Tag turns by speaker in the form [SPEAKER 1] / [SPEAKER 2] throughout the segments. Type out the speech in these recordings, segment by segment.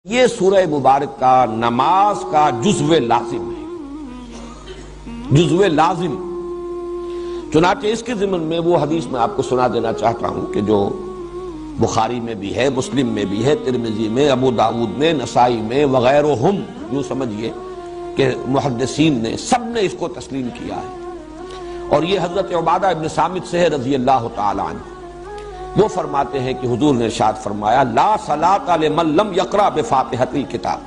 [SPEAKER 1] یہ سورہ مبارک کا نماز کا جزو لازم ہے، جزو لازم۔ چنانچہ اس کے ضمن میں وہ حدیث میں آپ کو سنا دینا چاہتا ہوں کہ جو بخاری میں بھی ہے، مسلم میں بھی ہے، ترمذی میں، ابو داؤد میں، نسائی میں وغیرہم، یوں سمجھیے کہ محدثین نے سب نے اس کو تسلیم کیا ہے۔ اور یہ حضرت عبادہ ابن صامت سے ہے رضی اللہ تعالی عنہ۔ وہ فرماتے ہیں کہ حضور نے ارشاد فرمایا لا صلاۃ لمن لم یقرأ بفاتحۃ الکتاب،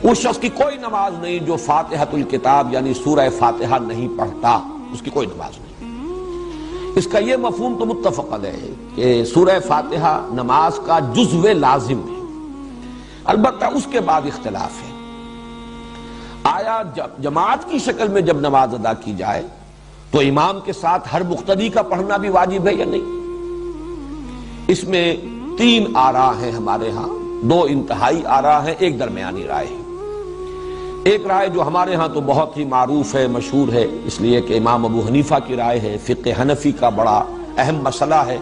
[SPEAKER 1] اس شخص کی کوئی نماز نہیں جو فاتحۃ الکتاب یعنی سورہ فاتحہ نہیں پڑھتا، اس کی کوئی نماز نہیں۔ اس کا یہ مفہوم تو متفق علیہ ہے کہ سورہ فاتحہ نماز کا جزو لازم ہے، البتہ اس کے بعد اختلاف ہے، آیا جماعت کی شکل میں جب نماز ادا کی جائے تو امام کے ساتھ ہر مقتدی کا پڑھنا بھی واجب ہے یا نہیں؟ اس میں تین آراء ہیں ہمارے ہاں، دو انتہائی آراء ہیں، ایک درمیانی رائے ہے۔ ایک رائے جو ہمارے ہاں تو بہت ہی معروف ہے، مشہور ہے، اس لیے کہ امام ابو حنیفہ کی رائے ہے، فقہ حنفی کا بڑا اہم مسئلہ ہے،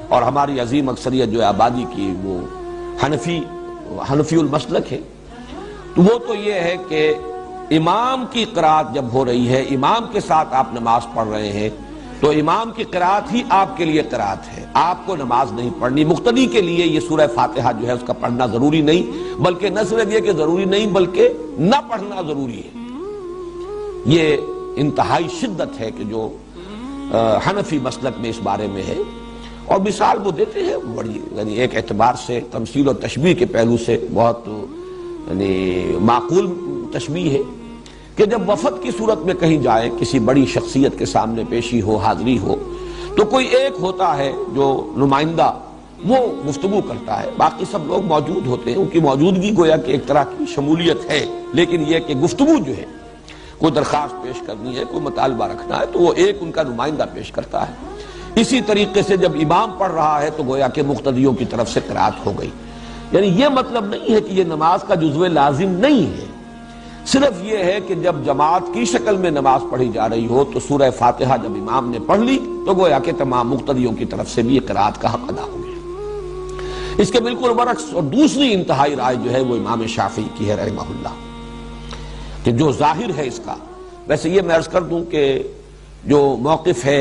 [SPEAKER 1] اور ہماری عظیم اکثریت جو آبادی کی وہ حنفی المسلک ہے۔ تو وہ تو یہ ہے کہ امام کی قرات جب ہو رہی ہے، امام کے ساتھ آپ نماز پڑھ رہے ہیں تو امام کی قرات ہی آپ کے لیے قرات ہے، آپ کو نماز نہیں پڑھنی۔ مقتدی کے لیے یہ سورہ فاتحہ جو ہے اس کا پڑھنا ضروری نہیں، بلکہ نہ صرف یہ کہ ضروری نہیں بلکہ نہ پڑھنا ضروری ہے۔ یہ انتہائی شدت ہے کہ جو حنفی مسلک میں اس بارے میں ہے، اور مثال وہ دیتے ہیں بڑی، یعنی ایک اعتبار سے تمثیل و تشبیہ کے پہلو سے بہت یعنی معقول تشبیہ ہے کہ جب وفد کی صورت میں کہیں جائے، کسی بڑی شخصیت کے سامنے پیشی ہو، حاضری ہو، تو کوئی ایک ہوتا ہے جو نمائندہ، وہ گفتگو کرتا ہے، باقی سب لوگ موجود ہوتے ہیں، ان کی موجودگی گویا کہ ایک طرح کی شمولیت ہے، لیکن یہ کہ گفتگو جو ہے، کوئی درخواست پیش کرنی ہے، کوئی مطالبہ رکھنا ہے، تو وہ ایک ان کا نمائندہ پیش کرتا ہے۔ اسی طریقے سے جب امام پڑھ رہا ہے تو گویا کہ مقتدیوں کی طرف سے قرات ہو گئی۔ یعنی یہ مطلب نہیں ہے کہ یہ نماز کا جزو لازم نہیں ہے، صرف یہ ہے کہ جب جماعت کی شکل میں نماز پڑھی جا رہی ہو تو سورہ فاتحہ جب امام نے پڑھ لی تو گویا کہ تمام مقتدیوں کی طرف سے بھی یہ قرات کا حق ادا ہو گیا۔ اس کے بالکل برعکس اور دوسری انتہائی رائے جو ہے وہ امام شافعی کی ہے رحمہ اللہ، کہ جو ظاہر ہے اس کا، ویسے یہ میں عرض کر دوں کہ جو موقف ہے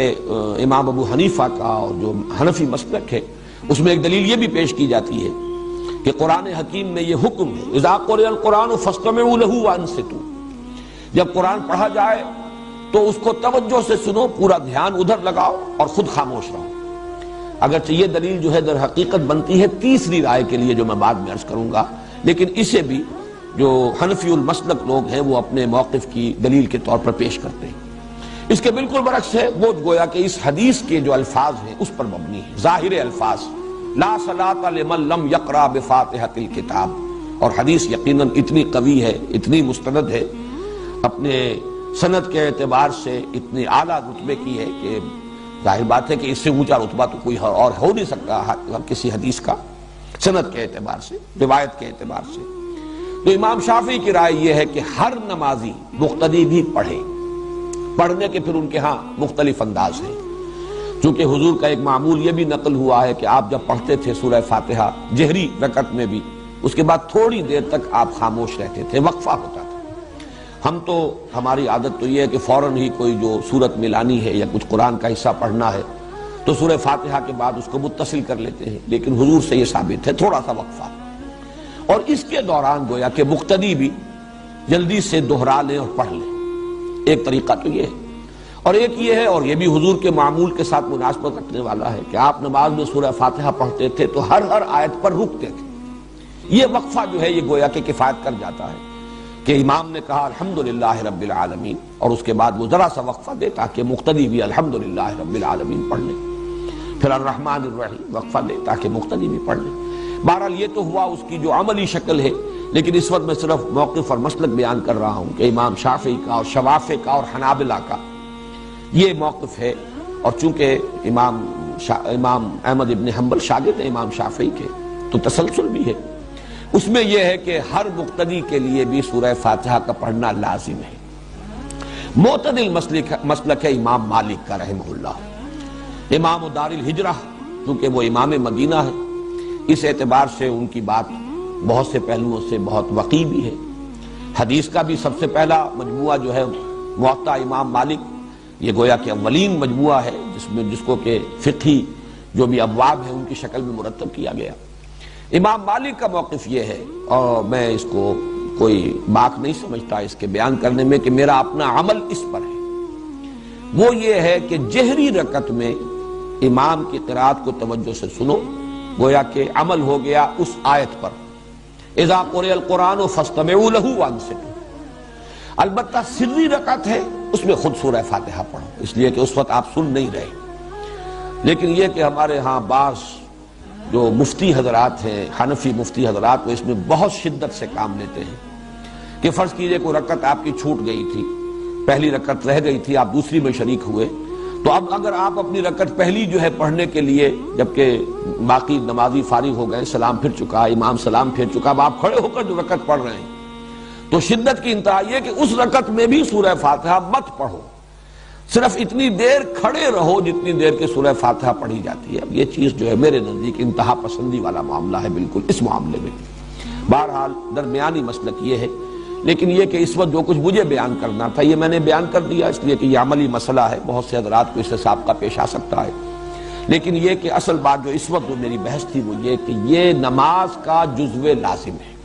[SPEAKER 1] امام ابو حنیفہ کا اور جو حنفی مسلک ہے، اس میں ایک دلیل یہ بھی پیش کی جاتی ہے کہ قرآن حکیم میں یہ حکم ہے اذا قرئ القرآن فاستمعوا له وانصتوا، جب قرآن پڑھا جائے تو اس کو توجہ سے سنو، پورا دھیان ادھر لگاؤ اور خود خاموش رہو۔ اگرچہ یہ دلیل جو ہے در حقیقت بنتی ہے تیسری رائے کے لیے جو میں بعد میں عرض کروں گا، لیکن اسے بھی جو حنفی المسلک لوگ ہیں وہ اپنے موقف کی دلیل کے طور پر پیش کرتے ہیں۔ اس کے بالکل برعکس ہے، وہ گویا کہ اس حدیث کے جو الفاظ ہیں اس پر مبنی ہے، ظاہر الفاظ لا صلاۃ لمن لم یقرأ بفاتحۃ الکتاب، اور حدیث یقیناً اتنی قوی ہے، اتنی مستند ہے، اپنے سند کے اعتبار سے اتنی اعلیٰ رتبے کی ہے کہ ظاہر بات ہے کہ اس سے اونچا رتبہ تو کوئی اور ہو نہیں سکتا کسی حدیث کا، سند کے اعتبار سے، روایت کے اعتبار سے۔ تو امام شافعی کی رائے یہ ہے کہ ہر نمازی مقتدی بھی پڑھے، پڑھنے کے پھر ان کے ہاں مختلف انداز ہیں، چونکہ حضور کا ایک معمول یہ بھی نقل ہوا ہے کہ آپ جب پڑھتے تھے سورہ فاتحہ جہری رکعت میں بھی، اس کے بعد تھوڑی دیر تک آپ خاموش رہتے تھے، وقفہ ہوتا تھا۔ ہم تو ہماری عادت تو یہ ہے کہ فوراً ہی کوئی جو سورت ملانی ہے یا کچھ قرآن کا حصہ پڑھنا ہے تو سورہ فاتحہ کے بعد اس کو متصل کر لیتے ہیں، لیکن حضور سے یہ ثابت ہے تھوڑا سا وقفہ، اور اس کے دوران گویا کہ مقتدی بھی جلدی سے دہرا لیں اور پڑھ لیں۔ ایک طریقہ تو یہ ہے، اور ایک یہ ہے، اور یہ بھی حضور کے معمول کے ساتھ مناسبت رکھنے والا ہے، کہ آپ نماز میں سورہ فاتحہ پڑھتے تھے تو ہر آیت پر رکتے تھے۔ یہ وقفہ جو ہے یہ گویا کہ کفایت کر جاتا ہے کہ امام نے کہا الحمدللہ رب العالمین، اور اس کے بعد وہ ذرا سا وقفہ دے تاکہ مقتدی بھی الحمدللہ رب العالمین پڑھ لیں، پھر الرحمن الرحیم وقفہ دے تاکہ مقتدی بھی پڑھ لیں۔ بہرحال یہ تو ہوا اس کی جو عملی شکل ہے، لیکن اس وقت میں صرف موقف اور مسلک بیان کر رہا ہوں کہ امام شافعی کا اور شوافع کا اور حنابلہ کا یہ موقف ہے، اور چونکہ امام احمد ابن حنبل شاگرد ہیں امام شافعی کے تو تسلسل بھی ہے، اس میں یہ ہے کہ ہر مقتدی کے لیے بھی سورہ فاتحہ کا پڑھنا لازم ہے۔ معتدل مسلک ہے امام مالک کا رحمہ اللہ، امام دار الہجرہ، چونکہ وہ امام مدینہ ہے، اس اعتبار سے ان کی بات بہت سے پہلوؤں سے بہت وقی بھی ہے۔ حدیث کا بھی سب سے پہلا مجموعہ جو ہے موطا امام مالک، یہ گویا کہ اولین مجموعہ ہے جس کو کہ فقہی جو بھی ابواب ہیں ان کی شکل میں مرتب کیا گیا۔ امام مالک کا موقف یہ ہے، اور میں اس کو کوئی بات نہیں سمجھتا اس کے بیان کرنے میں کہ میرا اپنا عمل اس پر ہے، وہ یہ ہے کہ جہری رکعت میں امام کی قرات کو توجہ سے سنو، گویا کہ عمل ہو گیا اس آیت پر، اذا قرئ القرآن فاستمعوا له وانصتوا۔ البتہ سری رکعت ہے، اس میں خود سورہ فاتحہ پڑھو، اس لیے کہ اس وقت آپ سن نہیں رہے۔ لیکن یہ کہ ہمارے ہاں بعض جو مفتی حضرات ہیں، حنفی مفتی حضرات، وہ اس میں بہت شدت سے کام لیتے ہیں کہ فرض کیجئے کوئی رکعت آپ کی چھوٹ گئی تھی، پہلی رکعت رہ گئی تھی، آپ دوسری میں شریک ہوئے، تو اب اگر آپ اپنی رکعت پہلی جو ہے پڑھنے کے لیے، جبکہ باقی نمازی فارغ ہو گئے، سلام پھر چکا، امام سلام پھر چکا، اب آپ کھڑے ہو کر جو رکعت پڑھ رہے ہیں، تو شدت کی انتہا یہ کہ اس رکعت میں بھی سورہ فاتحہ مت پڑھو، صرف اتنی دیر کھڑے رہو جتنی دیر کے سورہ فاتحہ پڑھی جاتی ہے۔ اب یہ چیز جو ہے میرے نزدیک انتہا پسندی والا معاملہ ہے بالکل اس معاملے میں۔ بہرحال درمیانی مسلک یہ ہے، لیکن یہ کہ اس وقت جو کچھ مجھے بیان کرنا تھا یہ میں نے بیان کر دیا، اس لیے کہ یہ عملی مسئلہ ہے، بہت سے حضرات کو اس سے سابقہ پیش آ سکتا ہے، لیکن یہ کہ اصل بات جو اس وقت جو میری بحث تھی وہ یہ کہ یہ نماز کا جزو لازم ہے۔